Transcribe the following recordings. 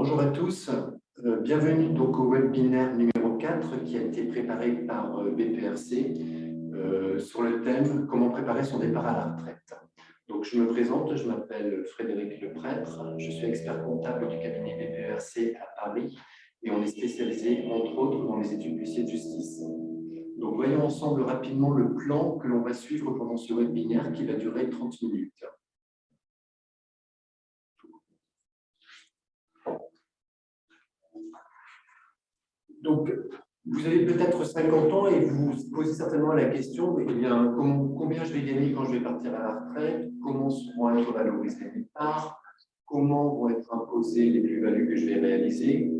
Bonjour à tous, bienvenue donc au webinaire numéro 4 qui a été préparé par BPRC sur le thème « Comment préparer son départ à la retraite ». Donc je me présente, je m'appelle Frédéric Leprêtre, je suis expert comptable du cabinet BPRC à Paris et on est spécialisé entre autres dans les études d'huissier de justice. Donc voyons ensemble rapidement le plan que l'on va suivre pendant ce webinaire qui va durer 30 minutes. Donc, vous avez peut-être 50 ans et vous vous posez certainement la question, eh bien, combien je vais gagner quand je vais partir à la retraite? Comment vont être valorisées mes parts? Comment vont être imposées les plus-values que je vais réaliser?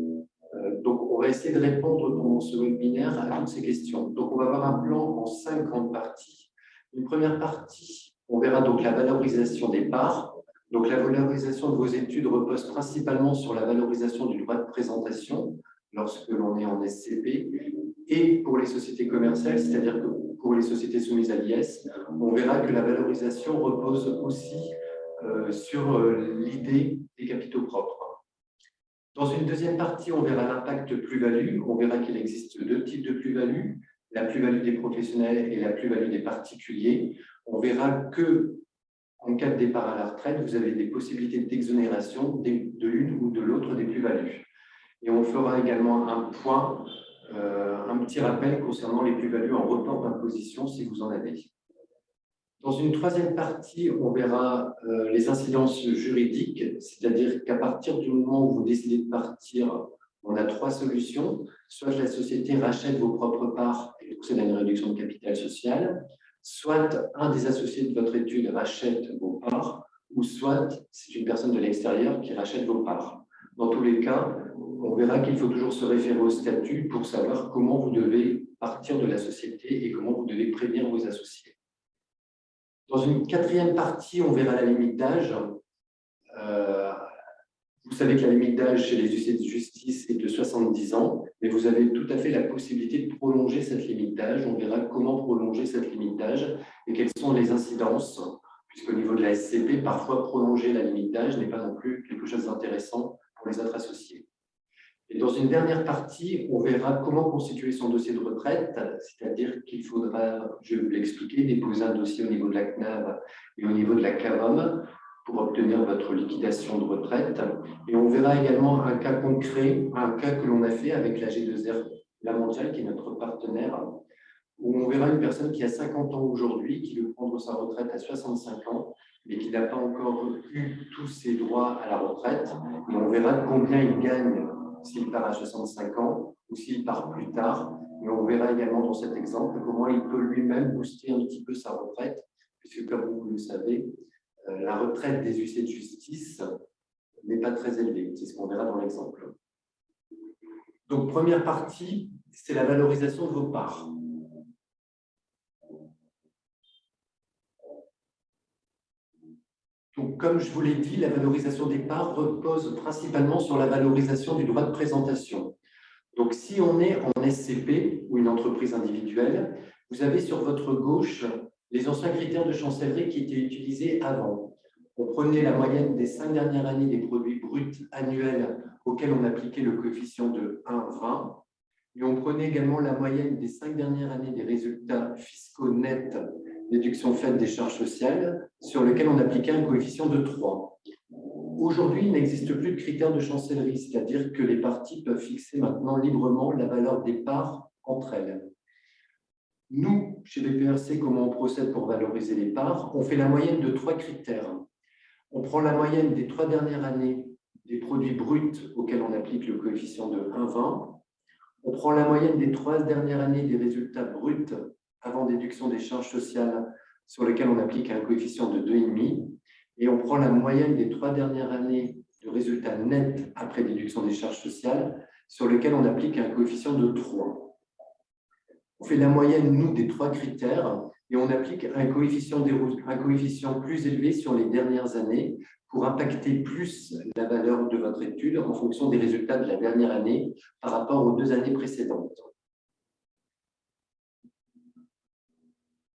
Donc, on va essayer de répondre pendant ce webinaire à toutes ces questions. Donc, on va avoir un plan en 5 grandes parties. Une première partie, on verra donc la valorisation des parts. Donc, la valorisation de vos études repose principalement sur la valorisation du droit de présentation lorsque l'on est en SCP, et pour les sociétés commerciales, c'est-à-dire que pour les sociétés soumises à l'IS, on verra que la valorisation repose aussi sur l'idée des capitaux propres. Dans une deuxième partie, on verra l'impact plus-value. On verra qu'il existe deux types de plus-value, la plus-value des professionnels et la plus-value des particuliers. On verra que en cas de départ à la retraite, vous avez des possibilités d'exonération de l'une ou de l'autre des plus-values. Et on fera également un point, un petit rappel concernant les plus-values en report d'imposition si vous en avez. Dans une troisième partie, on verra les incidences juridiques, c'est-à-dire qu'à partir du moment où vous décidez de partir, on a 3 solutions. Soit la société rachète vos propres parts et procède à une réduction de capital social, soit un des associés de votre étude rachète vos parts, ou soit c'est une personne de l'extérieur qui rachète vos parts. Dans tous les cas, on verra qu'il faut toujours se référer au statut pour savoir comment vous devez partir de la société et comment vous devez prévenir vos associés. Dans une quatrième partie, on verra la limite d'âge. Vous savez que la limite d'âge chez les huissiers de justice est de 70 ans, mais vous avez tout à fait la possibilité de prolonger cette limite d'âge. On verra comment prolonger cette limite d'âge et quelles sont les incidences, puisqu'au niveau de la SCP, parfois prolonger la limite d'âge n'est pas non plus quelque chose d'intéressant pour les autres associés. Et dans une dernière partie, on verra comment constituer son dossier de retraite, c'est-à-dire qu'il faudra, je vais vous l'expliquer, déposer un dossier au niveau de la CNAV et au niveau de la CAVOM pour obtenir votre liquidation de retraite. Et on verra également un cas concret, un cas que l'on a fait avec la G2R, la mondiale, qui est notre partenaire, où on verra une personne qui a 50 ans aujourd'hui, qui veut prendre sa retraite à 65 ans, mais qui n'a pas encore eu tous ses droits à la retraite. Et on verra combien il gagne s'il part à 65 ans ou s'il part plus tard. Et on verra également dans cet exemple comment il peut lui-même booster un petit peu sa retraite, puisque comme vous le savez, la retraite des huissiers de justice n'est pas très élevée. C'est ce qu'on verra dans l'exemple. Donc, première partie, c'est la valorisation de vos parts. Donc, comme je vous l'ai dit, la valorisation des parts repose principalement sur la valorisation du droit de présentation. Donc, si on est en SCP ou une entreprise individuelle, vous avez sur votre gauche les anciens critères de chancellerie qui étaient utilisés avant. On prenait la moyenne des 5 dernières années des produits bruts annuels auxquels on appliquait le coefficient de 1,20. Et on prenait également la moyenne des 5 dernières années des résultats fiscaux nets, déduction faite des charges sociales, sur lesquels on appliquait un coefficient de 3. Aujourd'hui, il n'existe plus de critères de chancellerie, c'est-à-dire que les parties peuvent fixer maintenant librement la valeur des parts entre elles. Nous, chez BPRC, comment on procède pour valoriser les parts? On fait la moyenne de 3 critères. On prend la moyenne des 3 dernières années des produits bruts auxquels on applique le coefficient de 1,20. On prend la moyenne des 3 dernières années des résultats bruts avant déduction des charges sociales sur lesquels on applique un coefficient de 2,5. Et on prend la moyenne des 3 dernières années de résultats nets après déduction des charges sociales sur lesquels on applique un coefficient de 3. On fait la moyenne, nous, des 3 critères et on applique un coefficient plus élevé sur les dernières années pour impacter plus la valeur de votre étude en fonction des résultats de la dernière année par rapport aux 2 années précédentes.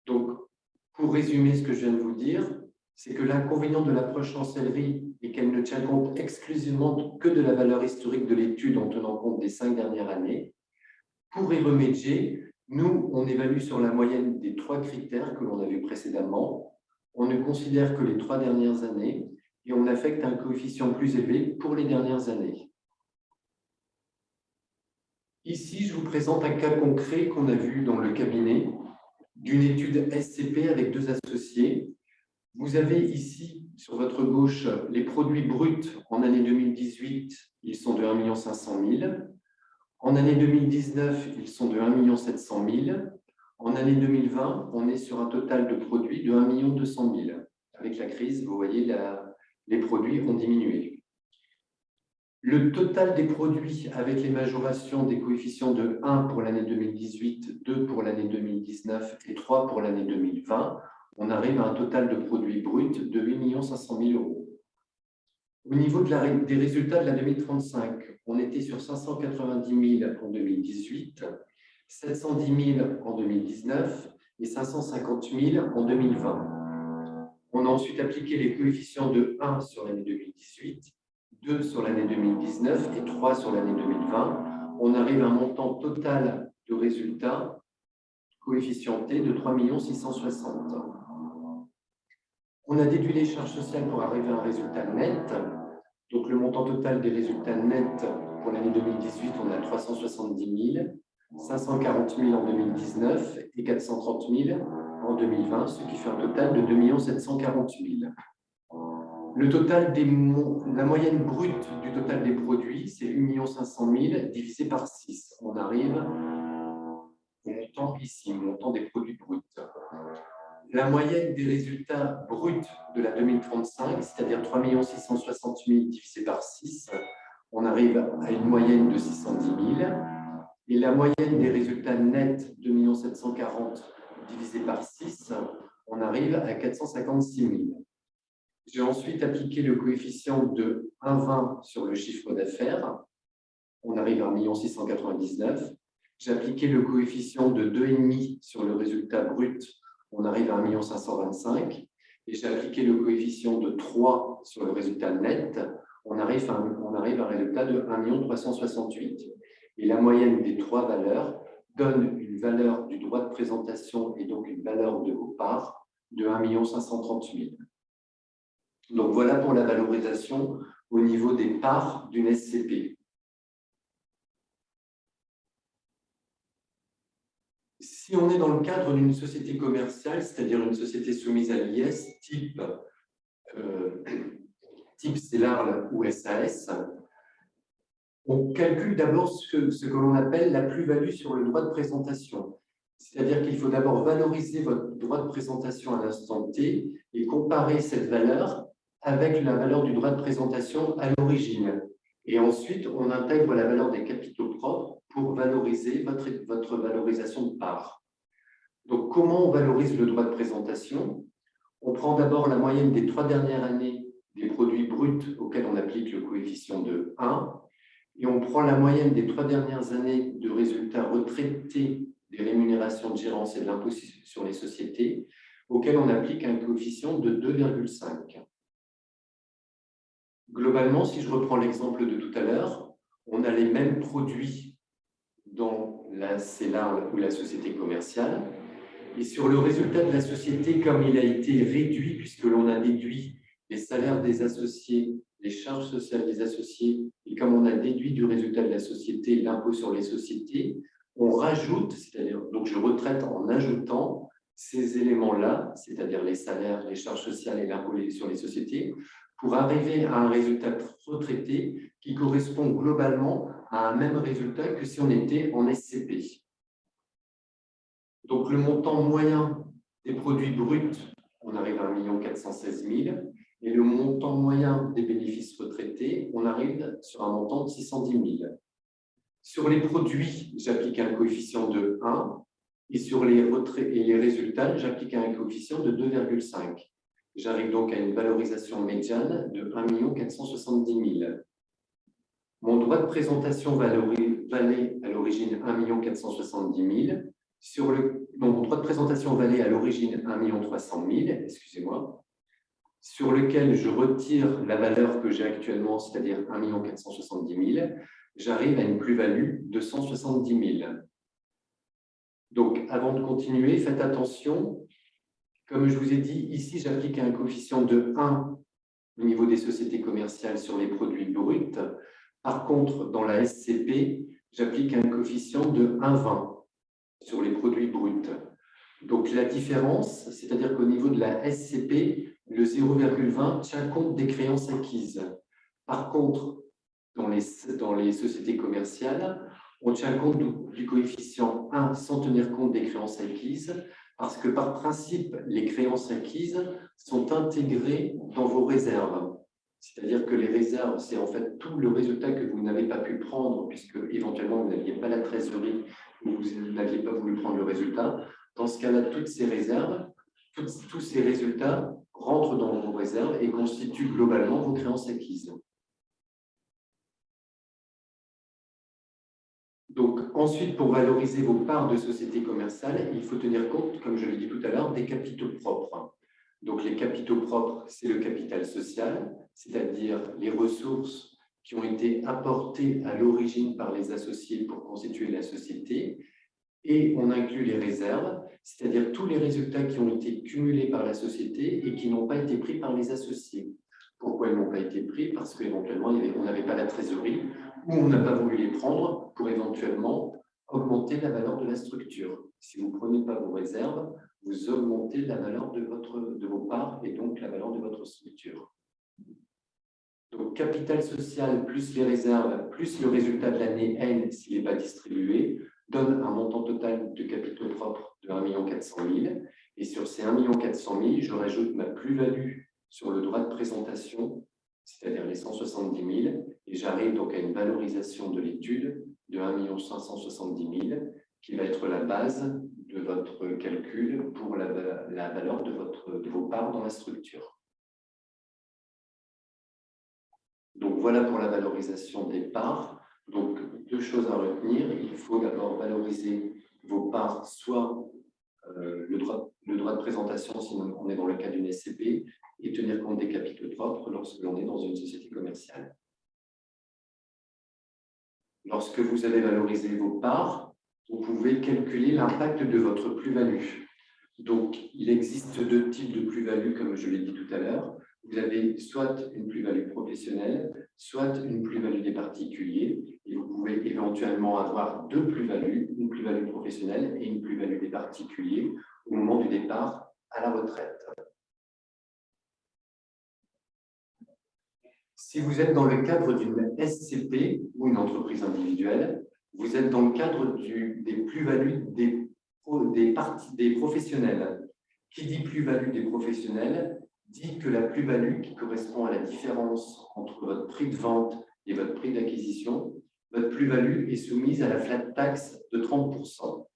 Donc, pour résumer ce que je viens de vous dire, c'est que l'inconvénient de l'approche chancellerie est qu'elle ne tient compte exclusivement que de la valeur historique de l'étude en tenant compte des 5 dernières années. Pour y remédier, nous, on évalue sur la moyenne des 3 critères que l'on a vus précédemment. On ne considère que les 3 dernières années et on affecte un coefficient plus élevé pour les dernières années. Ici, je vous présente un cas concret qu'on a vu dans le cabinet d'une étude SCP avec 2 associés. Vous avez ici, sur votre gauche, les produits bruts en année 2018, ils sont de 1 500 000. En année 2019, ils sont de 1 700 000. En année 2020, on est sur un total de produits de 1 200 000. Avec la crise, vous voyez, les produits ont diminué. Le total des produits avec les majorations des coefficients de 1 pour l'année 2018, 2 pour l'année 2019 et 3 pour l'année 2020, on arrive à un total de produits bruts de 8 500 000 euros. Au niveau des résultats de la 2035, on était sur 590 000 en 2018, 710 000 en 2019 et 550 000 en 2020. On a ensuite appliqué les coefficients de 1 sur l'année 2018, 2 sur l'année 2019 et 3 sur l'année 2020. On arrive à un montant total de résultats coefficienté de 3 660 000. On a déduit les charges sociales pour arriver à un résultat net. Donc, le montant total des résultats nets pour l'année 2018, on a 370 000, 540 000 en 2019 et 430 000 en 2020, ce qui fait un total de 2 740 000. Le total la moyenne brute du total des produits, c'est 8 500 000 divisé par 6. On arrive au montant ici, le montant des produits bruts. La moyenne des résultats bruts de la 2035, c'est-à-dire 3 660 000 divisé par 6, on arrive à une moyenne de 610 000. Et la moyenne des résultats nets, 2 740 000 divisé par 6, on arrive à 456 000. J'ai ensuite appliqué le coefficient de 1,20 sur le chiffre d'affaires. On arrive à 1 699 000. J'ai appliqué le coefficient de 2,5 sur le résultat brut. On arrive à 1 525 000. Et j'ai appliqué le coefficient de 3 sur le résultat net. On arrive à un résultat de 1 368 000. Et la moyenne des 3 valeurs donne une valeur du droit de présentation et donc une valeur de vos parts de 1 530 000. Donc, voilà pour la valorisation au niveau des parts d'une SCP. Si on est dans le cadre d'une société commerciale, c'est-à-dire une société soumise à l'IS, type CELARL ou SAS, on calcule d'abord ce que l'on appelle la plus-value sur le droit de présentation. C'est-à-dire qu'il faut d'abord valoriser votre droit de présentation à l'instant T et comparer cette valeur avec la valeur du droit de présentation à l'origine. Et ensuite, on intègre la valeur des capitaux propres pour valoriser votre valorisation de part. Donc, comment on valorise le droit de présentation? On prend d'abord la moyenne des 3 dernières années des produits bruts auxquels on applique le coefficient de 1, et on prend la moyenne des 3 dernières années de résultats retraités des rémunérations de gérance et de l'impôt sur les sociétés, auxquels on applique un coefficient de 2,5. Globalement, si je reprends l'exemple de tout à l'heure, on a les mêmes produits dans la CELARL ou la société commerciale. Et sur le résultat de la société, comme il a été réduit, puisque l'on a déduit les salaires des associés, les charges sociales des associés, et comme on a déduit du résultat de la société l'impôt sur les sociétés, on rajoute, c'est-à-dire, donc je retraite en ajoutant ces éléments-là, c'est-à-dire les salaires, les charges sociales et l'impôt sur les sociétés, pour arriver à un résultat retraité qui correspond globalement à un même résultat que si on était en SCP. Donc, le montant moyen des produits bruts, on arrive à 1 416 000, et le montant moyen des bénéfices retraités, on arrive sur un montant de 610 000. Sur les produits, j'applique un coefficient de 1, et sur les résultats, j'applique un coefficient de 2,5. J'arrive donc à une valorisation médiane de 1 470 000. Mon droit de présentation valait à l'origine 1 470 000. Mon droit de présentation valait à l'origine 1 300 000, excusez-moi. sur lequel je retire la valeur que j'ai actuellement, c'est-à-dire 1 470 000, j'arrive à une plus-value de 170 000. Donc, avant de continuer, faites attention. Comme je vous ai dit, ici, j'applique un coefficient de 1 au niveau des sociétés commerciales sur les produits bruts. Par contre, dans la SCP, j'applique un coefficient de 1,20 sur les produits bruts. Donc, la différence, c'est-à-dire qu'au niveau de la SCP, le 0,20 tient compte des créances acquises. Par contre, dans les sociétés commerciales, on tient compte du coefficient 1 sans tenir compte des créances acquises, parce que par principe, les créances acquises sont intégrées dans vos réserves. C'est-à-dire que les réserves, c'est en fait tout le résultat que vous n'avez pas pu prendre, puisque éventuellement vous n'aviez pas la trésorerie ou vous n'aviez pas voulu prendre le résultat. Dans ce cas-là, toutes ces réserves, tous ces résultats rentrent dans vos réserves et constituent globalement vos créances acquises. Donc, ensuite, pour valoriser vos parts de sociétés commerciales, il faut tenir compte, comme je l'ai dit tout à l'heure, des capitaux propres. Donc, les capitaux propres, c'est le capital social, c'est-à-dire les ressources qui ont été apportées à l'origine par les associés pour constituer la société. Et on inclut les réserves, c'est-à-dire tous les résultats qui ont été cumulés par la société et qui n'ont pas été pris par les associés. Pourquoi ils n'ont pas été pris? Parce qu'éventuellement, on n'avait pas la trésorerie ou on n'a pas voulu les prendre pour éventuellement augmenter la valeur de la structure. Si vous ne prenez pas vos réserves, vous augmentez la valeur de vos parts et donc la valeur de votre structure. Donc, capital social plus les réserves plus le résultat de l'année N s'il n'est pas distribué donne un montant total de capitaux propres de 1 400 000. Et sur ces 1 400 000, je rajoute ma plus-value sur le droit de présentation, c'est-à-dire les 170 000, et j'arrive donc à une valorisation de l'étude de 1 570 000, qui va être la base de votre calcul pour la valeur de vos parts dans la structure. Donc voilà pour la valorisation des parts. Donc deux choses à retenir. Il faut d'abord valoriser vos parts, soit le droit de présentation si on est dans le cas d'une SCP, et tenir compte des capitaux propres lorsque l'on est dans une société commerciale. Lorsque vous avez valorisé vos parts, vous pouvez calculer l'impact de votre plus-value. Donc, il existe deux types de plus-value, comme je l'ai dit tout à l'heure. Vous avez soit une plus-value professionnelle, soit une plus-value des particuliers. Et vous pouvez éventuellement avoir deux plus-values, une plus-value professionnelle et une plus-value des particuliers au moment du départ à la retraite. Si vous êtes dans le cadre d'une SCP ou une entreprise individuelle, vous êtes dans le cadre des plus-values des professionnels. Qui dit plus-value des professionnels dit que la plus-value qui correspond à la différence entre votre prix de vente et votre prix d'acquisition, votre plus-value est soumise à la flat tax de 30%.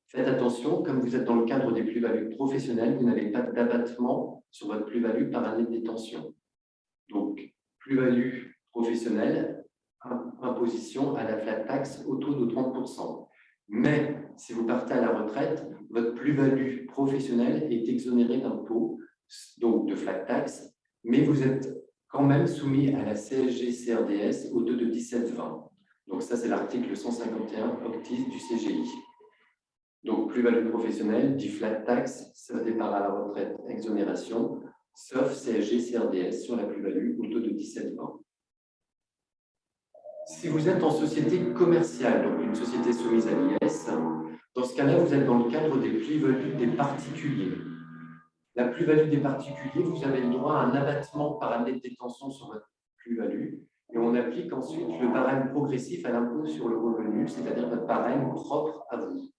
Faites attention, comme vous êtes dans le cadre des plus-values professionnelles, vous n'avez pas d'abattement sur votre plus-value par année de détention. Donc, plus-value professionnelle, imposition à la flat tax au taux de 30%. Mais si vous partez à la retraite, votre plus-value professionnelle est exonérée d'impôt, donc de flat tax, mais vous êtes quand même soumis à la CSG-CRDS au taux de 17,20. Donc ça, c'est l'article 151 octis du CGI. Donc plus-value professionnelle, dit flat tax, sauf départ à la retraite, exonération, sauf CSG-CRDS sur la plus-value au taux de 17,20. Si vous êtes en société commerciale, donc une société soumise à l'IS, dans ce cas-là, vous êtes dans le cadre des plus-values des particuliers. La plus-value des particuliers, vous avez le droit à un abattement par année de détention sur votre plus-value et on applique ensuite le barème progressif à l'impôt sur le revenu, c'est-à-dire votre barème propre à vous.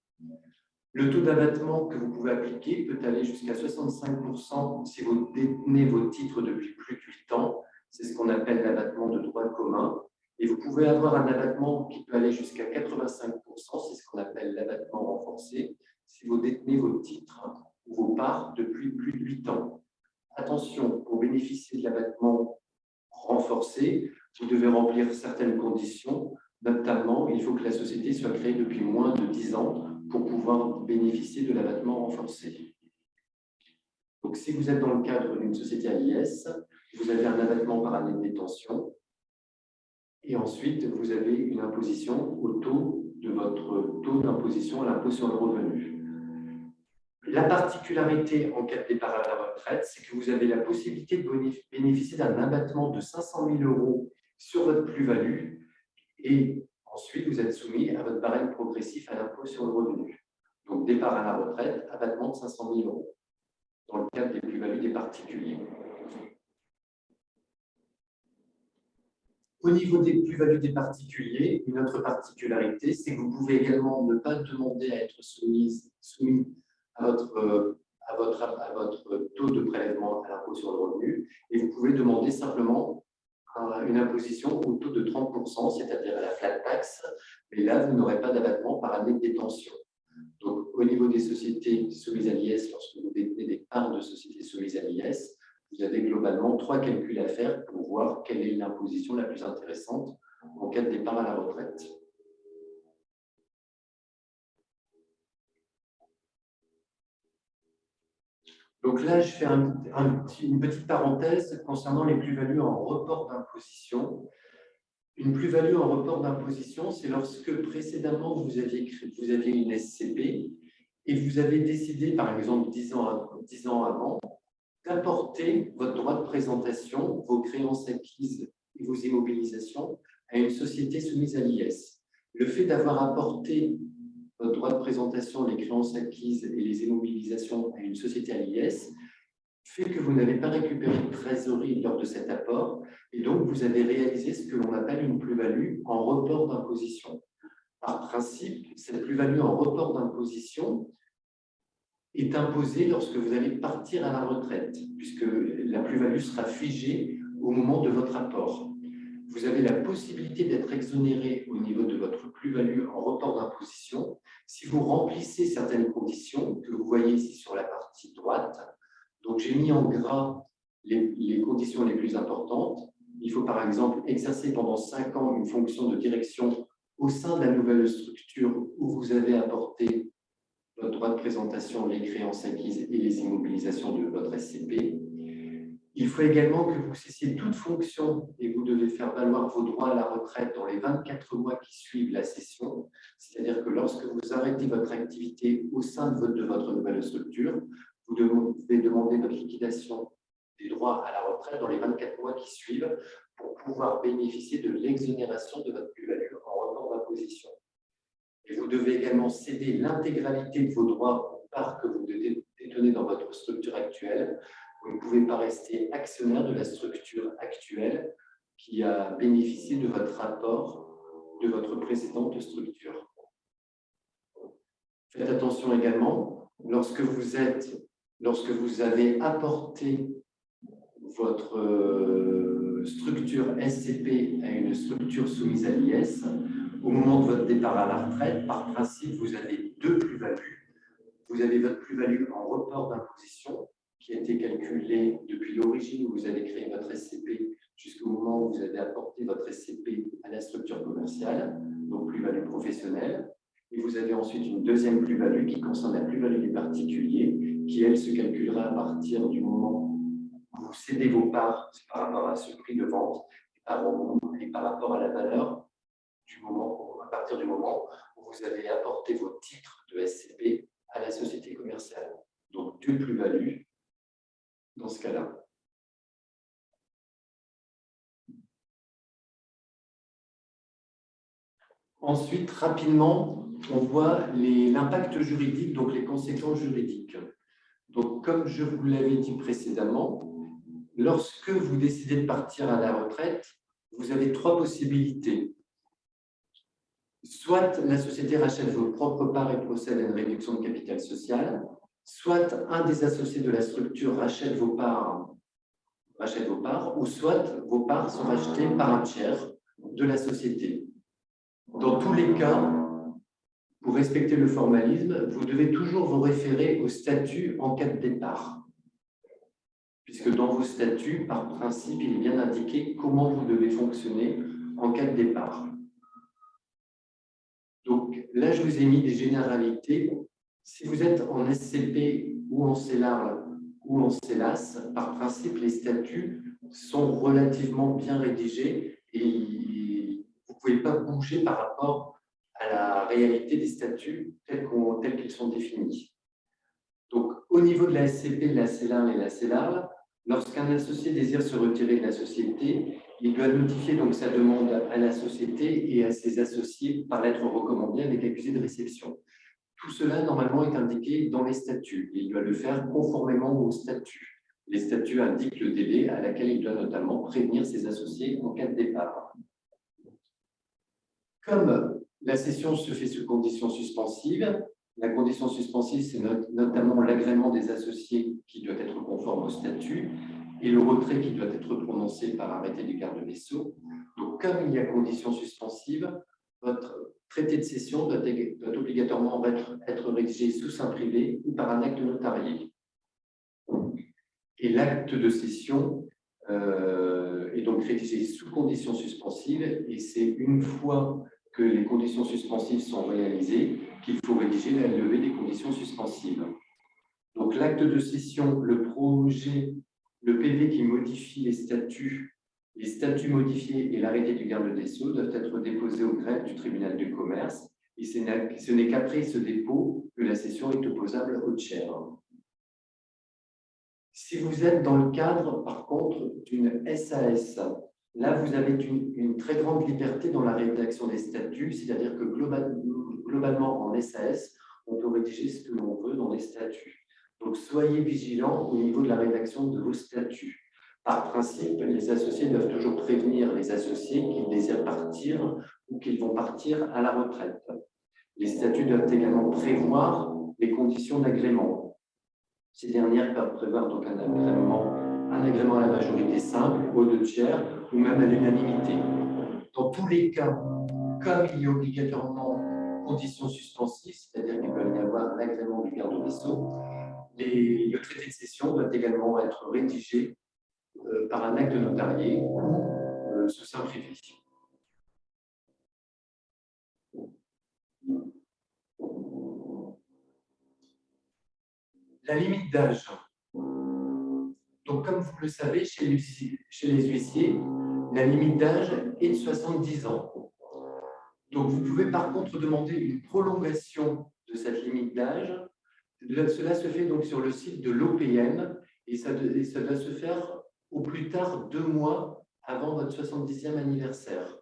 Le taux d'abattement que vous pouvez appliquer peut aller jusqu'à 65% si vous détenez vos titres depuis plus de 8 ans. C'est ce qu'on appelle l'abattement de droit commun. Et vous pouvez avoir un abattement qui peut aller jusqu'à 85%, c'est ce qu'on appelle l'abattement renforcé, si vous détenez vos titres ou vos parts depuis plus de 8 ans. Attention, pour bénéficier de l'abattement renforcé, vous devez remplir certaines conditions. Notamment, il faut que la société soit créée depuis moins de 10 ans pour pouvoir bénéficier de l'abattement renforcé. Donc, si vous êtes dans le cadre d'une société à l'IS, vous avez un abattement par année de détention. Et ensuite, vous avez une imposition au taux de votre taux d'imposition à l'impôt sur le revenu. La particularité en cas de départ à la retraite, c'est que vous avez la possibilité de bénéficier d'un abattement de 500 000 € sur votre plus-value et ensuite vous êtes soumis à votre barème progressif à l'impôt sur le revenu. Donc départ à la retraite, abattement de 500 000 € dans le cadre des plus-values des particuliers. Au niveau des plus-values des particuliers, une autre particularité, c'est que vous pouvez également ne pas demander à être soumis à votre taux de prélèvement à l'impôt sur le revenu et vous pouvez demander simplement une imposition au taux de 30%, c'est-à-dire à la flat tax, mais là, vous n'aurez pas d'abattement par année de détention. Donc, au niveau des sociétés soumises à l'IS, lorsque vous détenez des parts de sociétés soumises à l'IS, vous avez globalement 3 calculs à faire pour voir quelle est l'imposition la plus intéressante en cas de départ à la retraite. Donc là, je fais une petite parenthèse concernant les plus-values en report d'imposition. Une plus-value en report d'imposition, c'est lorsque précédemment vous aviez une SCP et vous avez décidé, par exemple 10 ans avant, d'apporter votre droit de présentation, vos créances acquises et vos immobilisations à une société soumise à l'IS. Le fait d'avoir apporté votre droit de présentation, les créances acquises et les immobilisations à une société à l'IS fait que vous n'avez pas récupéré de trésorerie lors de cet apport et donc vous avez réalisé ce que l'on appelle une plus-value en report d'imposition. Par principe, cette plus-value en report d'imposition est imposée lorsque vous allez partir à la retraite, puisque la plus-value sera figée au moment de votre apport. Vous avez la possibilité d'être exonéré au niveau de votre plus-value en report d'imposition si vous remplissez certaines conditions que vous voyez ici sur la partie droite. Donc, j'ai mis en gras les conditions les plus importantes. Il faut par exemple exercer pendant 5 ans une fonction de direction au sein de la nouvelle structure où vous avez apporté votre droit de présentation, les créances acquises et les immobilisations de votre SCP. Il faut également que vous cessiez toute fonction et vous devez faire valoir vos droits à la retraite dans les 24 mois qui suivent la cession. C'est-à-dire que lorsque vous arrêtez votre activité au sein de votre nouvelle structure, vous devez demander votre liquidation des droits à la retraite dans les 24 mois qui suivent pour pouvoir bénéficier de l'exonération de votre plus-value en report d'imposition. Et vous devez également céder l'intégralité de vos droits aux parts que vous détenez dans votre structure actuelle. Vous ne pouvez pas rester actionnaire de la structure actuelle qui a bénéficié de votre apport de votre précédente structure. Faites attention également, lorsque vous avez apporté votre structure SCP à une structure soumise à l'IS, au moment de votre départ à la retraite, par principe, vous avez 2 plus-values. Vous avez votre plus-value en report d'imposition, qui a été calculée depuis l'origine où vous avez créé votre SCP jusqu'au moment où vous avez apporté votre SCP à la structure commerciale, donc plus-value professionnelle. Et vous avez ensuite une deuxième plus-value qui concerne la plus-value des particuliers, qui, elle, se calculera à partir du moment où vous cédez vos parts par rapport à ce prix de vente et par rapport à la valeur à partir du moment où vous avez apporté vos titres de SCP à la société commerciale. Donc, 2 plus-values dans ce cas-là. Ensuite, rapidement, on voit l'impact juridique, donc les conséquences juridiques. Donc, comme je vous l'avais dit précédemment, lorsque vous décidez de partir à la retraite, vous avez 3 possibilités. Soit la société rachète vos propres parts et procède à une réduction de capital social, soit un des associés de la structure rachète vos parts, ou soit vos parts sont rachetées par un tiers de la société. Dans tous les cas, pour respecter le formalisme, vous devez toujours vous référer au statut en cas de départ. Puisque dans vos statuts, par principe, il est bien indiqué comment vous devez fonctionner en cas de départ. Donc là, je vous ai mis des généralités. Si vous êtes en SCP ou en CELAR, ou en CELAS, par principe, les statuts sont relativement bien rédigés et vous ne pouvez pas bouger par rapport à la réalité des statuts tels qu'ils sont définis. Donc, au niveau de la SCP, de la CELAR et la CELAR, lorsqu'un associé désire se retirer de la société, il doit notifier donc sa demande à la société et à ses associés par lettre recommandée avec accusé de réception. Tout cela, normalement, est indiqué dans les statuts et il doit le faire conformément aux statuts. Les statuts indiquent le délai à laquelle il doit notamment prévenir ses associés en cas de départ. Comme la cession se fait sous condition suspensive, la condition suspensive, c'est notamment l'agrément des associés qui doit être conforme au statut et le retrait qui doit être prononcé par arrêté du garde-des-Sceaux. Donc, comme il y a condition suspensive, votre traité de cession doit obligatoirement être rédigé sous seing privé ou par un acte notarié. Et l'acte de cession est donc rédigé sous condition suspensive et c'est une fois que les conditions suspensives sont réalisées qu'il faut rédiger la levée des conditions suspensives. Donc l'acte de cession, le projet, le PV qui modifie les statuts modifiés et l'arrêté du garde des Sceaux doivent être déposés au greffe du tribunal de commerce et ce n'est qu'après ce dépôt que la cession est opposable au tiers. Si vous êtes dans le cadre, par contre, d'une SAS, là, vous avez une très grande liberté dans la rédaction des statuts, c'est-à-dire que globalement, en SAS, on peut rédiger ce que l'on veut dans les statuts. Donc, soyez vigilants au niveau de la rédaction de vos statuts. Par principe, les associés doivent toujours prévenir les associés qu'ils désirent partir ou qu'ils vont partir à la retraite. Les statuts doivent également prévoir les conditions d'agrément. Ces dernières peuvent prévoir donc un agrément à la majorité simple, aux 2 tiers ou même à l'unanimité. Dans tous les cas, comme il y a obligatoirement conditions suspensives, c'est-à-dire qu'il peut y avoir un agrément du garde des Sceaux, le traité de cession doit également être rédigé par un acte notarié ou sous seing privé. La limite d'âge. Donc, comme vous le savez, chez les huissiers, la limite d'âge est de 70 ans. Donc, vous pouvez par contre demander une prolongation de cette limite d'âge. Cela se fait donc sur le site de l'OPM et ça doit se faire au plus tard 2 mois avant votre 70e anniversaire.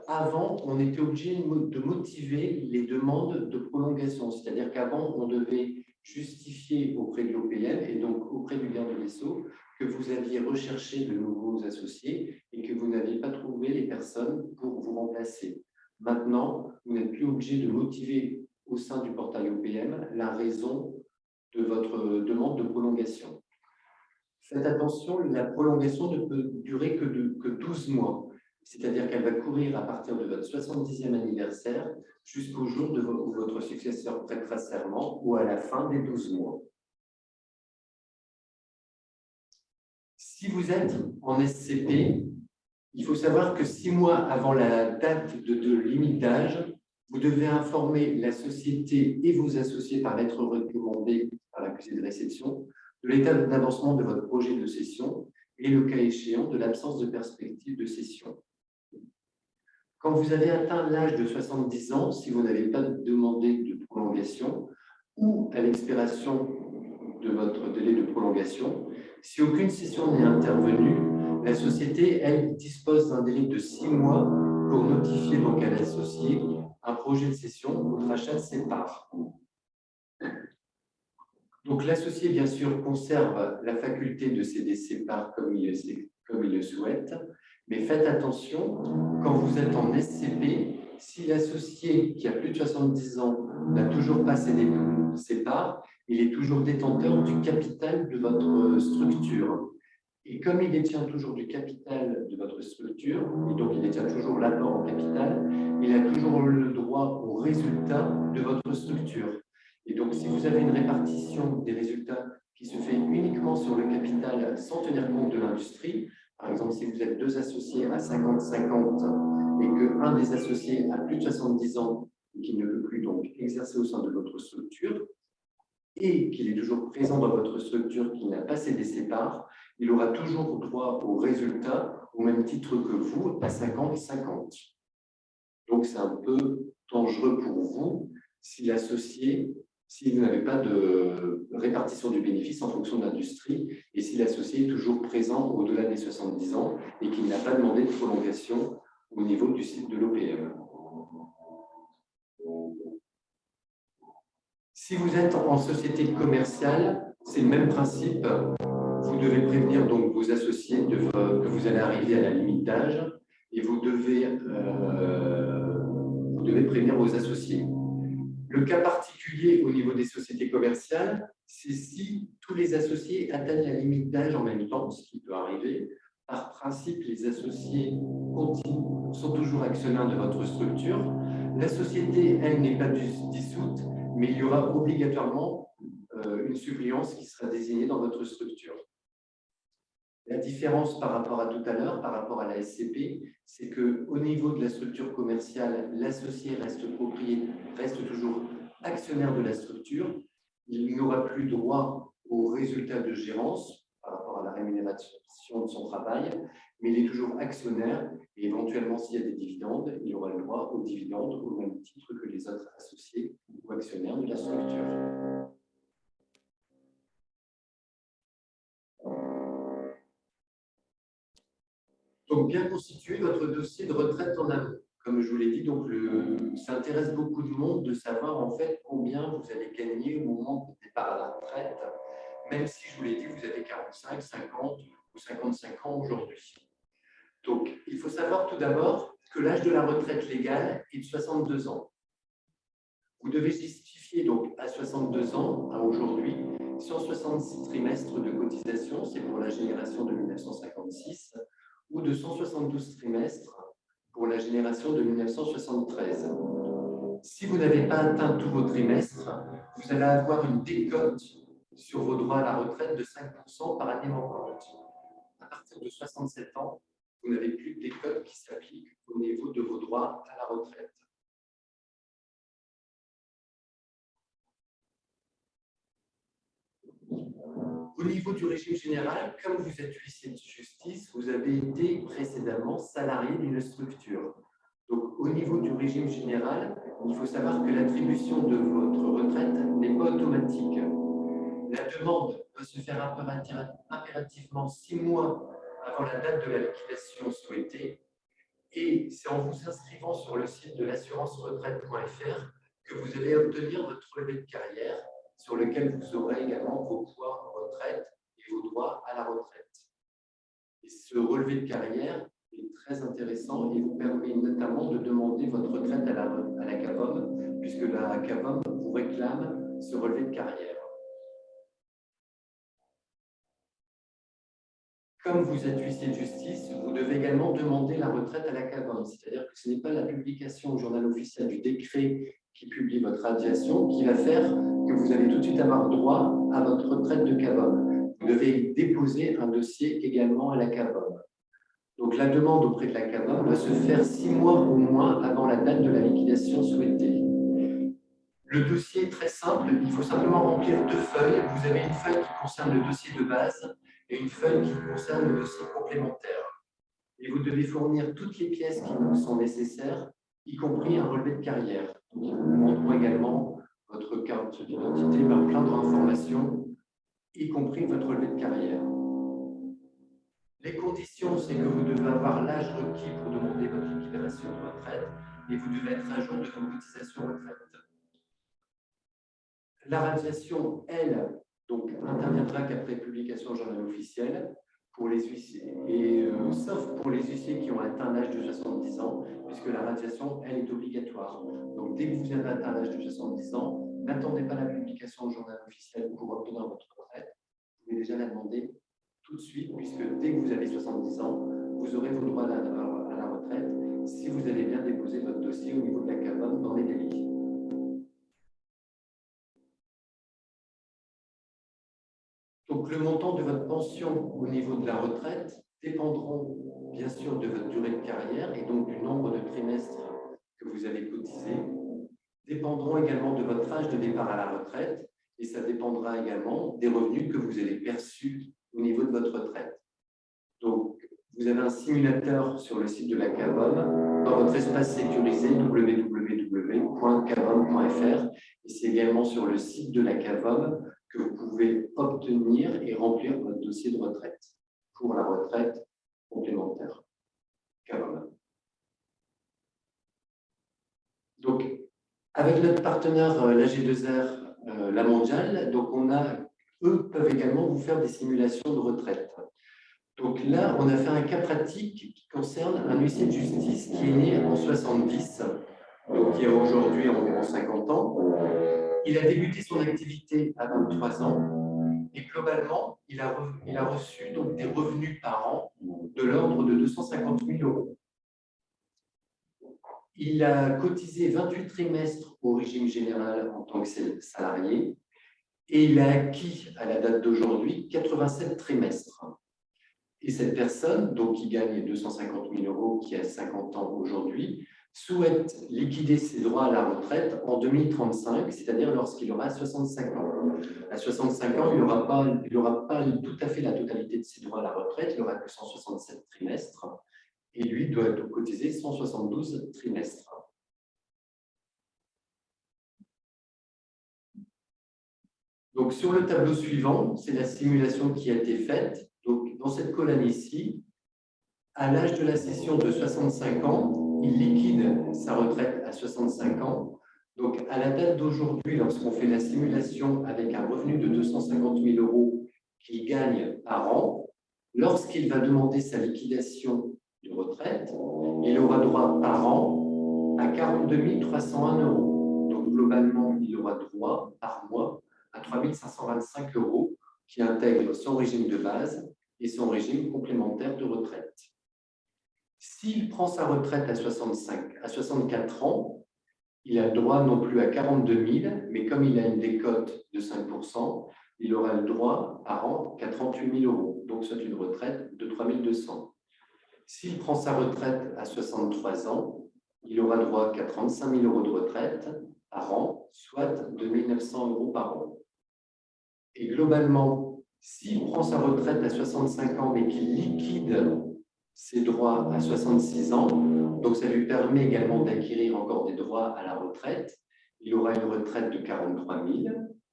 Avant, on était obligé de motiver les demandes de prolongation, c'est-à-dire qu'avant, on devait justifier auprès de l'OPM et donc auprès du garde des Sceaux que vous aviez recherché de nouveaux associés et que vous n'aviez pas trouvé les personnes pour vous remplacer. Maintenant, vous n'êtes plus obligé de motiver au sein du portail OPM la raison de votre demande de prolongation. Faites attention, la prolongation ne peut durer que 12 mois. C'est-à-dire qu'elle va courir à partir de votre 70e anniversaire jusqu'au jour où votre successeur prêtera serment ou à la fin des 12 mois. Si vous êtes en SCP, il faut savoir que 6 mois avant la date de limite d'âge, vous devez informer la société et vos associés par lettre recommandée par l'accusé de réception de l'état d'avancement de votre projet de cession et, le cas échéant, de l'absence de perspective de cession. Quand vous avez atteint l'âge de 70 ans, si vous n'avez pas demandé de prolongation ou à l'expiration de votre délai de prolongation, si aucune cession n'est intervenue, la société, elle, dispose d'un délai de 6 mois pour notifier donc à l'associé un projet de cession ou de rachat de ses parts. Donc l'associé, bien sûr, conserve la faculté de céder ses parts comme il le souhaite, mais faites attention, quand vous êtes en SCP, si l'associé qui a plus de 70 ans n'a toujours pas cédé ses parts, il est toujours détenteur du capital de votre structure. Et comme il détient toujours du capital de votre structure, et donc il détient toujours l'apport en capital, il a toujours le droit au résultat de votre structure. Et donc, si vous avez une répartition des résultats qui se fait uniquement sur le capital sans tenir compte de l'industrie, par exemple, si vous êtes 2 associés à 50-50 et qu'un des associés a plus de 70 ans et qu'il ne peut plus donc exercer au sein de votre structure, et qu'il est toujours présent dans votre structure, qu'il n'a pas cédé ses parts, il aura toujours droit au résultat au même titre que vous, à 50-50. Donc, c'est un peu dangereux pour vous si l'associé, si vous n'avez pas de répartition du bénéfice en fonction de l'industrie et si l'associé est toujours présent au-delà des 70 ans et qu'il n'a pas demandé de prolongation au niveau du site de l'OPM. Si vous êtes en société commerciale, c'est le même principe. Vous devez prévenir donc vos associés que vous allez arriver à la limite d'âge et vous devez prévenir vos associés. Le cas particulier au niveau des sociétés commerciales, c'est si tous les associés atteignent la limite d'âge en même temps, ce qui peut arriver. Par principe, les associés continuent, sont toujours actionnaires de votre structure. La société, elle, n'est pas dissoute, mais il y aura obligatoirement une suppléance qui sera désignée dans votre structure. La différence par rapport à tout à l'heure, par rapport à la SCP, c'est qu'au niveau de la structure commerciale, l'associé reste toujours actionnaire de la structure. Il n'aura plus droit aux résultats de gérance par rapport à la rémunération de son travail, mais il est toujours actionnaire et éventuellement, s'il y a des dividendes, il aura le droit aux dividendes au même titre que les autres associés ou actionnaires de la structure. Donc, bien constituer votre dossier de retraite en amont. Comme je vous l'ai dit, donc ça intéresse beaucoup de monde de savoir en fait combien vous allez gagner au moment de départ à la retraite, même si je vous l'ai dit, vous avez 45, 50 ou 55 ans aujourd'hui. Donc, il faut savoir tout d'abord que l'âge de la retraite légale est de 62 ans. Vous devez justifier donc à 62 ans, à aujourd'hui, 166 trimestres de cotisation, c'est pour la génération de 1956, ou de 172 trimestres pour la génération de 1973. Si vous n'avez pas atteint tous vos trimestres, vous allez avoir une décote sur vos droits à la retraite de 5% par année manquante. À partir de 67 ans, vous n'avez plus de décote qui s'applique au niveau de vos droits à la retraite. Au niveau du régime général, comme vous êtes huissier de justice, vous avez été précédemment salarié d'une structure. Donc, au niveau du régime général, il faut savoir que l'attribution de votre retraite n'est pas automatique. La demande doit se faire impérativement 6 mois avant la date de la liquidation souhaitée. Et c'est en vous inscrivant sur le site de l'assurance-retraite.fr que vous allez obtenir votre relevé de carrière, sur lequel vous aurez également vos points en retraite et vos droits à la retraite. Et ce relevé de carrière est très intéressant et vous permet notamment de demander votre retraite à la CAVOM, puisque la CAVOM vous réclame ce relevé de carrière. Comme vous êtes huissier de justice, vous devez également demander la retraite à la CAVOM, c'est-à-dire que ce n'est pas la publication au journal officiel du décret qui publie votre radiation qui va faire que vous allez tout de suite avoir droit à votre retraite de CAVOM. Vous devez déposer un dossier également à la CAVOM. Donc la demande auprès de la CAVOM doit se faire 6 mois au moins avant la date de la liquidation souhaitée. Le dossier est très simple, il faut simplement remplir 2 feuilles. Vous avez une feuille qui concerne le dossier de base et une feuille qui concerne le dossier complémentaire. Et vous devez fournir toutes les pièces qui vous sont nécessaires, y compris un relevé de carrière. Nous montrons également votre carte d'identité, plein d'informations, y compris votre relevé de carrière. Les conditions, c'est que vous devez avoir l'âge requis pour demander votre liquidation de retraite et vous devez être à jour de vos cotisations retraite. La radiation, elle, donc, interviendra qu'après publication au journal officiel pour les huissiers, sauf pour les huissiers qui ont atteint l'âge de 70 ans, puisque la radiation, elle, est obligatoire. Donc, dès que vous avez atteint l'âge de 70 ans, n'attendez pas la publication au journal officiel pour obtenir votre retraite. Vous pouvez déjà la demander tout de suite, puisque dès que vous avez 70 ans, vous aurez vos droits à la retraite si vous avez bien déposé votre dossier au niveau de la CAVOM dans les délais. Donc, le montant de votre pension au niveau de la retraite dépendront bien sûr de votre durée de carrière et donc du nombre de trimestres que vous avez cotisé, dépendront également de votre âge de départ à la retraite et ça dépendra également des revenus que vous avez perçus au niveau de votre retraite. Donc, vous avez un simulateur sur le site de la CAVOM dans votre espace sécurisé www.cavom.fr et c'est également sur le site de la CAVOM que vous pouvez obtenir et remplir votre dossier de retraite pour la retraite complémentaire. CAVOM. Donc, avec notre partenaire l'AG2R, la mondiale, donc eux peuvent également vous faire des simulations de retraite. Donc là, on a fait un cas pratique qui concerne un huissier de justice qui est né en 70, donc qui a aujourd'hui environ 50 ans. Il a débuté son activité à 23 ans et globalement, il a reçu donc des revenus par an de l'ordre de 250 000 €. Il a cotisé 28 trimestres au régime général en tant que salarié et il a acquis à la date d'aujourd'hui 87 trimestres. Et cette personne, donc qui gagne 250 000 €, qui a 50 ans aujourd'hui, souhaite liquider ses droits à la retraite en 2035, c'est-à-dire lorsqu'il aura 65 ans. À 65 ans, il n'aura pas tout à fait la totalité de ses droits à la retraite, il n'aura que 167 trimestres, et lui doit cotiser 172 trimestres. Donc, sur le tableau suivant, c'est la simulation qui a été faite. Donc, dans cette colonne ici, à l'âge de la cession de 65 ans, il liquide sa retraite à 65 ans. Donc, à la date d'aujourd'hui, lorsqu'on fait la simulation avec un revenu de 250 000 € qu'il gagne par an, lorsqu'il va demander sa liquidation de retraite, il aura droit par an à 42 301 €. Donc, globalement, il aura droit par mois à 3 525 € qui intègre son régime de base et son régime complémentaire de retraite. S'il prend sa retraite à 64 ans, il a le droit non plus à 42 000, mais comme il a une décote de 5%, il aura le droit par an à 38 000 €, donc soit une retraite de 3 200. S'il prend sa retraite à 63 ans, il aura droit qu'à 35 000 € de retraite par an, soit 2 900 € par an. Et globalement, s'il prend sa retraite à 65 ans, mais qu'il liquide ses droits à 66 ans, donc ça lui permet également d'acquérir encore des droits à la retraite, il aura une retraite de 43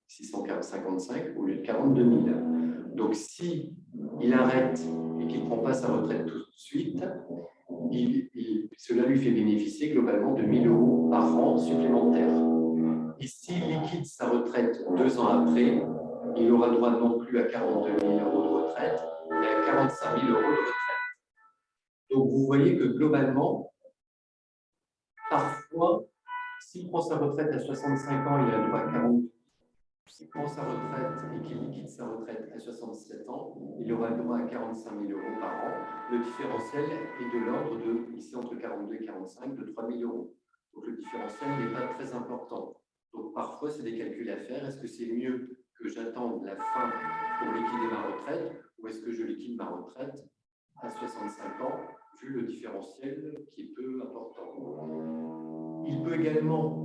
655 au lieu de 42 000. Donc, si il arrête et qu'il ne prend pas sa retraite tout de suite, cela lui fait bénéficier globalement de 1 000 € par an supplémentaires. Et s'il liquide sa retraite 2 ans après, il aura droit non plus à 42 000 € de retraite, mais à 45 000 € de retraite. Donc, vous voyez que globalement, parfois, s'il prend sa retraite à 65 ans, il a le droit à 40 000. S'il prend sa retraite et qu'il liquide sa retraite à 67 ans, il aura le droit à 45 000 € par an. Le différentiel est de l'ordre de, ici entre 42 et 45, de 3 000 €. Donc, le différentiel n'est pas très important. Donc, parfois, c'est des calculs à faire. Est-ce que c'est mieux que j'attende la fin pour liquider ma retraite ou est-ce que je liquide ma retraite à 65 ans, vu le différentiel qui est peu important? Il peut également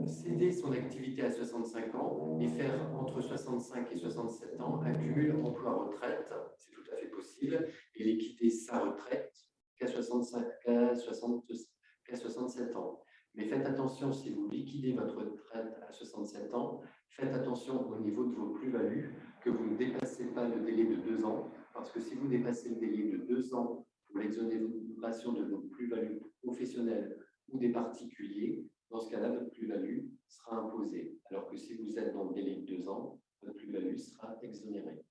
céder son activité à 65 ans et faire entre 65 et 67 ans un cumul emploi-retraite, c'est tout à fait possible, et liquider sa retraite qu'à 67 ans. Mais faites attention, si vous liquidez votre retraite à 67 ans, faites attention au niveau de vos plus-values, que vous ne dépassez pas le délai de 2 ans, parce que si vous dépassez le délai de 2 ans pour l'exonération de vos plus-values professionnelles ou des particuliers, dans ce cas-là, votre plus-value sera imposée, alors que si vous êtes dans le délai de 2 ans, votre plus-value sera exonérée.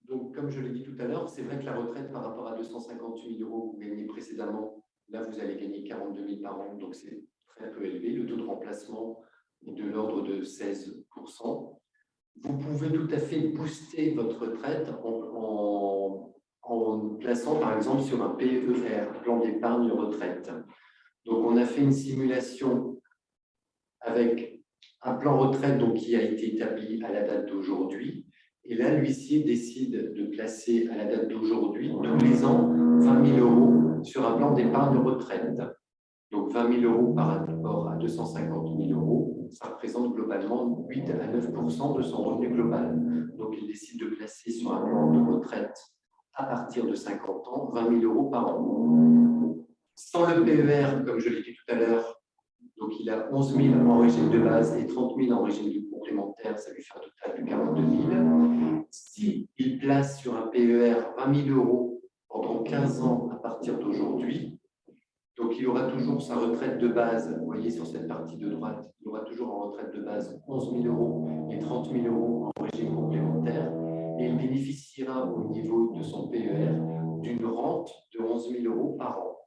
Donc, comme je l'ai dit tout à l'heure, c'est vrai que la retraite par rapport à 258 000 € que vous gagnez précédemment, là, vous allez gagner 42 000 par an, donc c'est très peu élevé. Le taux de remplacement est de l'ordre de 16%. Vous pouvez tout à fait booster votre retraite en plaçant, par exemple, sur un PER, plan d'épargne retraite. Donc, on a fait une simulation avec un plan retraite donc, qui a été établi à la date d'aujourd'hui. Et là, l'huissier décide de placer à la date d'aujourd'hui, tous les ans, 20 000 € sur un plan d'épargne retraite. Donc 20 000 euros par rapport à 250 000 euros, ça représente globalement 8 à 9 de son revenu global. Donc il décide de placer sur un plan de retraite à partir de 50 ans 20 000 euros par an. Sans le PER, comme je l'ai dit tout à l'heure, donc il a 11 000 en régime de base et 30 000 en régime de complémentaire, ça lui fait un total de 42 000. S'il place sur un PER 20 000 euros pendant 15 ans à partir d'aujourd'hui, donc il aura toujours sa retraite de base, vous voyez sur cette partie de droite, il aura toujours en retraite de base 11 000 euros et 30 000 euros en régime complémentaire, et il bénéficiera au niveau de son PER d'une rente de 11 000 euros par an.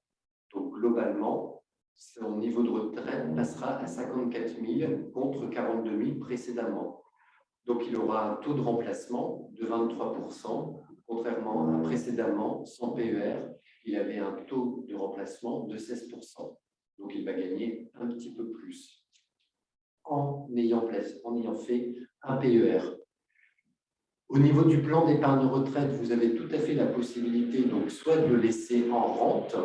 Donc globalement, son niveau de retraite passera à 54 000 contre 42 000 précédemment. Donc il aura un taux de remplacement de 23%, contrairement à précédemment, son PER, il avait un taux de remplacement de 16%. Donc il va gagner un petit peu plus en ayant fait un PER. Au niveau du plan d'épargne retraite, vous avez tout à fait la possibilité, donc soit de le laisser en rente,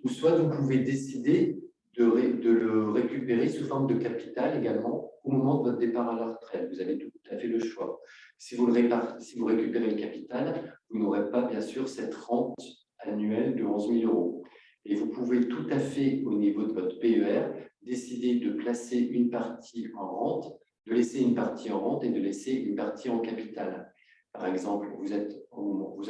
ou soit vous pouvez décider de le récupérer sous forme de capital également au moment de votre départ à la retraite. Vous avez tout à fait le choix. Si vous récupérez le capital, vous n'aurez pas bien sûr cette rente annuelle de 11 000 euros. Et vous pouvez tout à fait, au niveau de votre PER, décider de placer une partie en rente, de laisser une partie en rente et de laisser une partie en capital. Par exemple, vous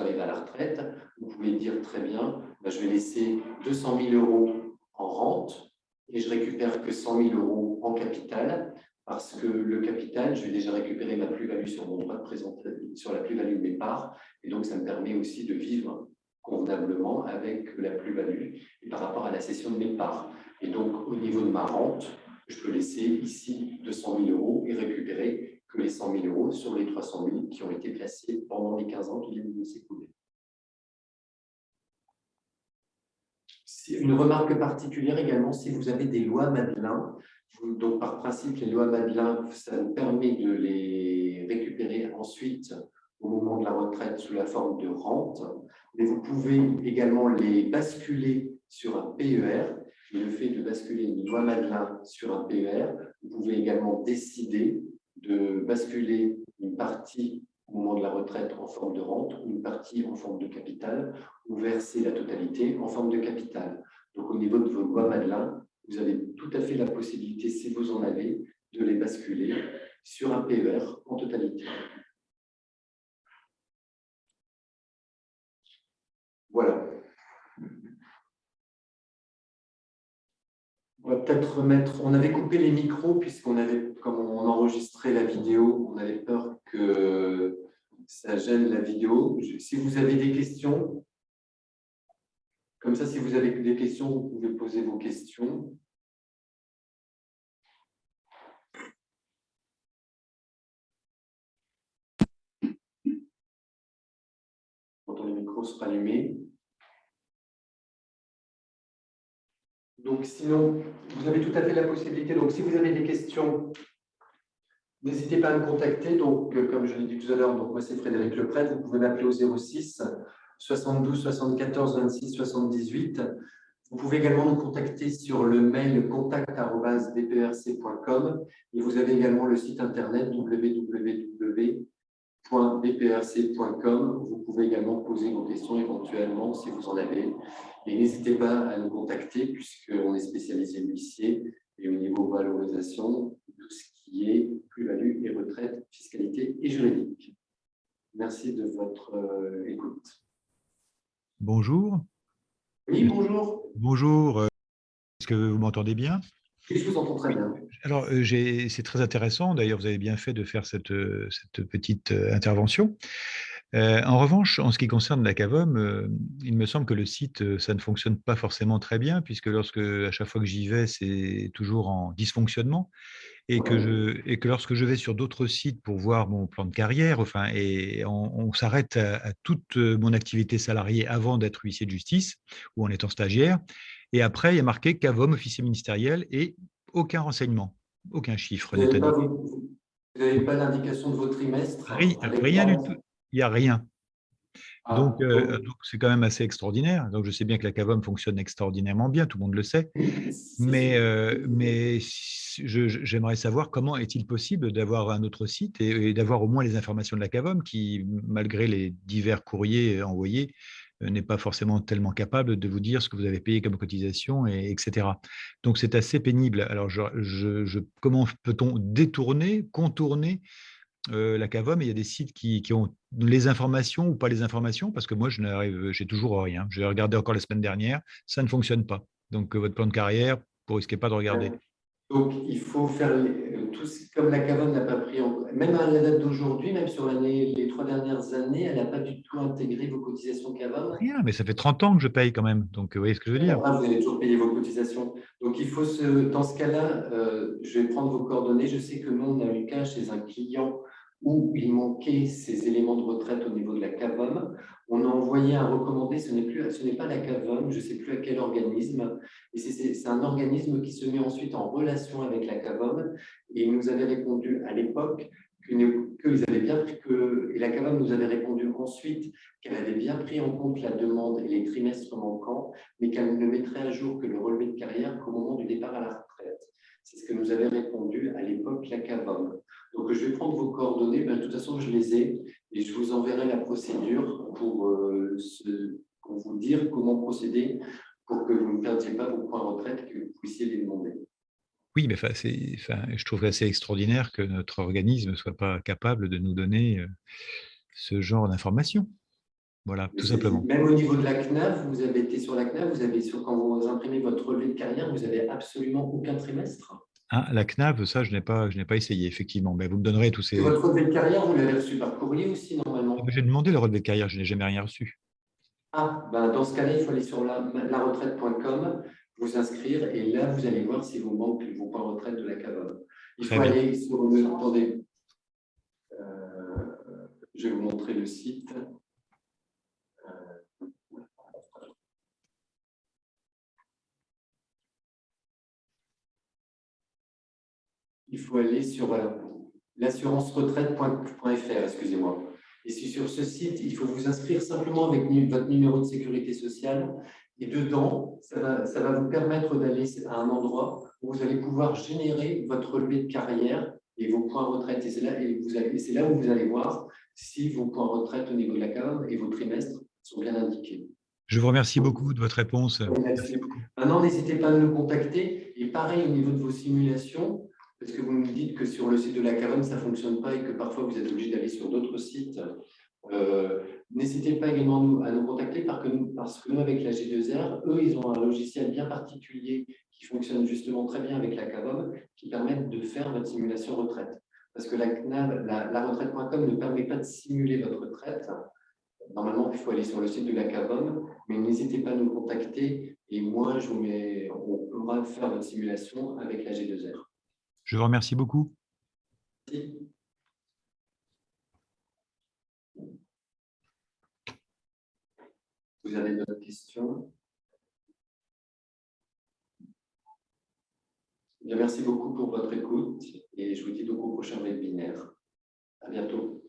arrivez à la retraite, vous pouvez dire très bien, je vais laisser 200 000 euros en rente et je récupère que 100 000 euros en capital, parce que le capital, je vais déjà récupérer ma plus-value sur mon droit de présenter, sur la plus-value de mes parts, et donc ça me permet aussi de vivre convenablement avec la plus-value et par rapport à la cession de mes parts. Et donc, au niveau de ma rente, je peux laisser ici 200 000 euros et récupérer que les 100 000 euros sur les 300 000 qui ont été placés pendant les 15 ans qui viennent de s'écouler. Une remarque particulière également, si vous avez des lois Madelin, donc par principe, les lois Madelin, ça vous permet de les récupérer ensuite au moment de la retraite sous la forme de rente, mais vous pouvez également les basculer sur un PER. Et le fait de basculer une loi Madelin sur un PER, vous pouvez également décider de basculer une partie au moment de la retraite en forme de rente, ou une partie en forme de capital, ou verser la totalité en forme de capital. Donc au niveau de vos lois Madelin, vous avez tout à fait la possibilité, si vous en avez, de les basculer sur un PER en totalité. Voilà. On va peut-être remettre, on avait coupé les micros puisqu'on avait, comme on enregistrait la vidéo, on avait peur que ça gêne la vidéo. Si vous avez des questions, comme ça, si vous avez des questions, vous pouvez poser vos questions. Quand le micro sera allumé. Donc, sinon, vous avez tout à fait la possibilité. Donc, si vous avez des questions, n'hésitez pas à me contacter. Donc, comme je l'ai dit tout à l'heure, moi, c'est Frédéric Leprêtre. Vous pouvez m'appeler au 06 72 74 26 78. Vous pouvez également nous contacter sur le mail contact@bprc.com et vous avez également le site internet www.bprc.com. Vous pouvez également poser vos questions éventuellement si vous en avez. Et n'hésitez pas à nous contacter puisqu'on est spécialisé huissier et au niveau valorisation, tout ce qui est plus-value et retraite, fiscalité et juridique. Merci de votre écoute. Bonjour. Oui, bonjour. Bonjour. Est-ce que vous m'entendez bien? Oui, je vous entends très bien. Alors, c'est très intéressant. D'ailleurs, vous avez bien fait de faire cette petite intervention. En revanche, en ce qui concerne la CAVOM, il me semble que le site, ça ne fonctionne pas forcément très bien, puisque à chaque fois que j'y vais, c'est toujours en dysfonctionnement. Et que lorsque je vais sur d'autres sites pour voir mon plan de carrière, enfin, et on s'arrête à toute mon activité salariée avant d'être huissier de justice ou en étant stagiaire. Et après, il y a marqué CAVOM, officier ministériel, et aucun renseignement, aucun chiffre n'est indiqué. Vous n'avez pas l'indication de vos trimestres? Rien du tout. Il n'y a rien. Donc, Ah, donc, c'est quand même assez extraordinaire. Donc, je sais bien que la CAVOM fonctionne extraordinairement bien, tout le monde le sait. c'est sûr. Mais j'aimerais savoir comment est-il possible d'avoir un autre site et d'avoir au moins les informations de la CAVOM qui, malgré les divers courriers envoyés, n'est pas forcément tellement capable de vous dire ce que vous avez payé comme cotisation, etc. Donc, c'est assez pénible. Alors, comment peut-on détourner, contourner la CAVOM? Il y a des sites qui ont les informations ou pas les informations, parce que moi, j'ai toujours rien. J'ai regardé encore la semaine dernière, ça ne fonctionne pas. Donc, votre plan de carrière, vous risquez pas de regarder. Donc, il faut faire tout comme la CAVOM n'a pas pris même à la date d'aujourd'hui, même sur les 3 dernières années, elle n'a pas du tout intégré vos cotisations CAVOM. Rien, mais ça fait 30 ans que je paye quand même. Donc, vous voyez ce que je veux dire. D'accord, vous avez toujours payé vos cotisations. Donc, dans ce cas-là, je vais prendre vos coordonnées. Je sais que nous, on a eu le cas chez un client où il manquait ces éléments de retraite au niveau de la CAVOM. On a envoyé un recommandé, ce n'est pas la CAVOM, je ne sais plus à quel organisme. Et c'est un organisme qui se met ensuite en relation avec la CAVOM. Et il nous avait répondu à l'époque qu'ils avaient bien pris et la CAVOM nous avait répondu ensuite qu'elle avait bien pris en compte la demande et les trimestres manquants, mais qu'elle ne mettrait à jour que le relevé de carrière qu'au moment du départ à la retraite. C'est ce que nous avait répondu à l'époque la CAVOM. Donc, je vais prendre vos coordonnées. De toute façon, je les ai et je vous enverrai la procédure pour vous dire comment procéder pour que vous ne perdiez pas vos points retraite et que vous puissiez les demander. Oui, mais je trouve assez extraordinaire que notre organisme ne soit pas capable de nous donner ce genre d'informations. Voilà, tout simplement. Même au niveau de la CNAV, vous avez été sur la CNAV, quand vous imprimez votre relevé de carrière, vous n'avez absolument aucun trimestre. Ah, la CNAV, ça, je n'ai pas essayé, effectivement. Mais vous me donnerez tous Et ces. votre relevé de carrière, vous l'avez reçu par courrier aussi, normalement. J'ai demandé le relevé de carrière, je n'ai jamais rien reçu. Ah, ben dans ce cas-là, il faut aller sur laretraite.com, vous inscrire, et là, vous allez voir si vous manque vos points retraite de la CAVOM. Il Très faut bien. aller sur le. Attendez, je vais vous montrer le site. Il faut aller sur l'assurance-retraite.fr, excusez-moi. Et sur ce site, il faut vous inscrire simplement avec votre numéro de sécurité sociale. Et dedans, ça va vous permettre d'aller à un endroit où vous allez pouvoir générer votre relevé de carrière et vos points retraite. Et c'est là où vous allez voir si vos points retraite au niveau de la CAVOM et vos trimestres sont bien indiqués. Je vous remercie Donc, beaucoup de votre réponse. Merci là-dessus. beaucoup. Maintenant, n'hésitez pas à nous contacter. Et pareil, au niveau de vos simulations, parce que vous me dites que sur le site de la CAVOM, ça ne fonctionne pas et que parfois vous êtes obligé d'aller sur d'autres sites. N'hésitez pas également à nous contacter parce que nous, avec la G2R, eux, ils ont un logiciel bien particulier qui fonctionne justement très bien avec la CAVOM, qui permet de faire votre simulation retraite. Parce que la CNAV, la retraite.com ne permet pas de simuler votre retraite. Normalement, il faut aller sur le site de la CAVOM, mais n'hésitez pas à nous contacter et moi, on pourra faire votre simulation avec la G2R. Je vous remercie beaucoup. Merci. Vous avez d'autres questions? Bien, merci beaucoup pour votre écoute et je vous dis donc au prochain webinaire. À bientôt.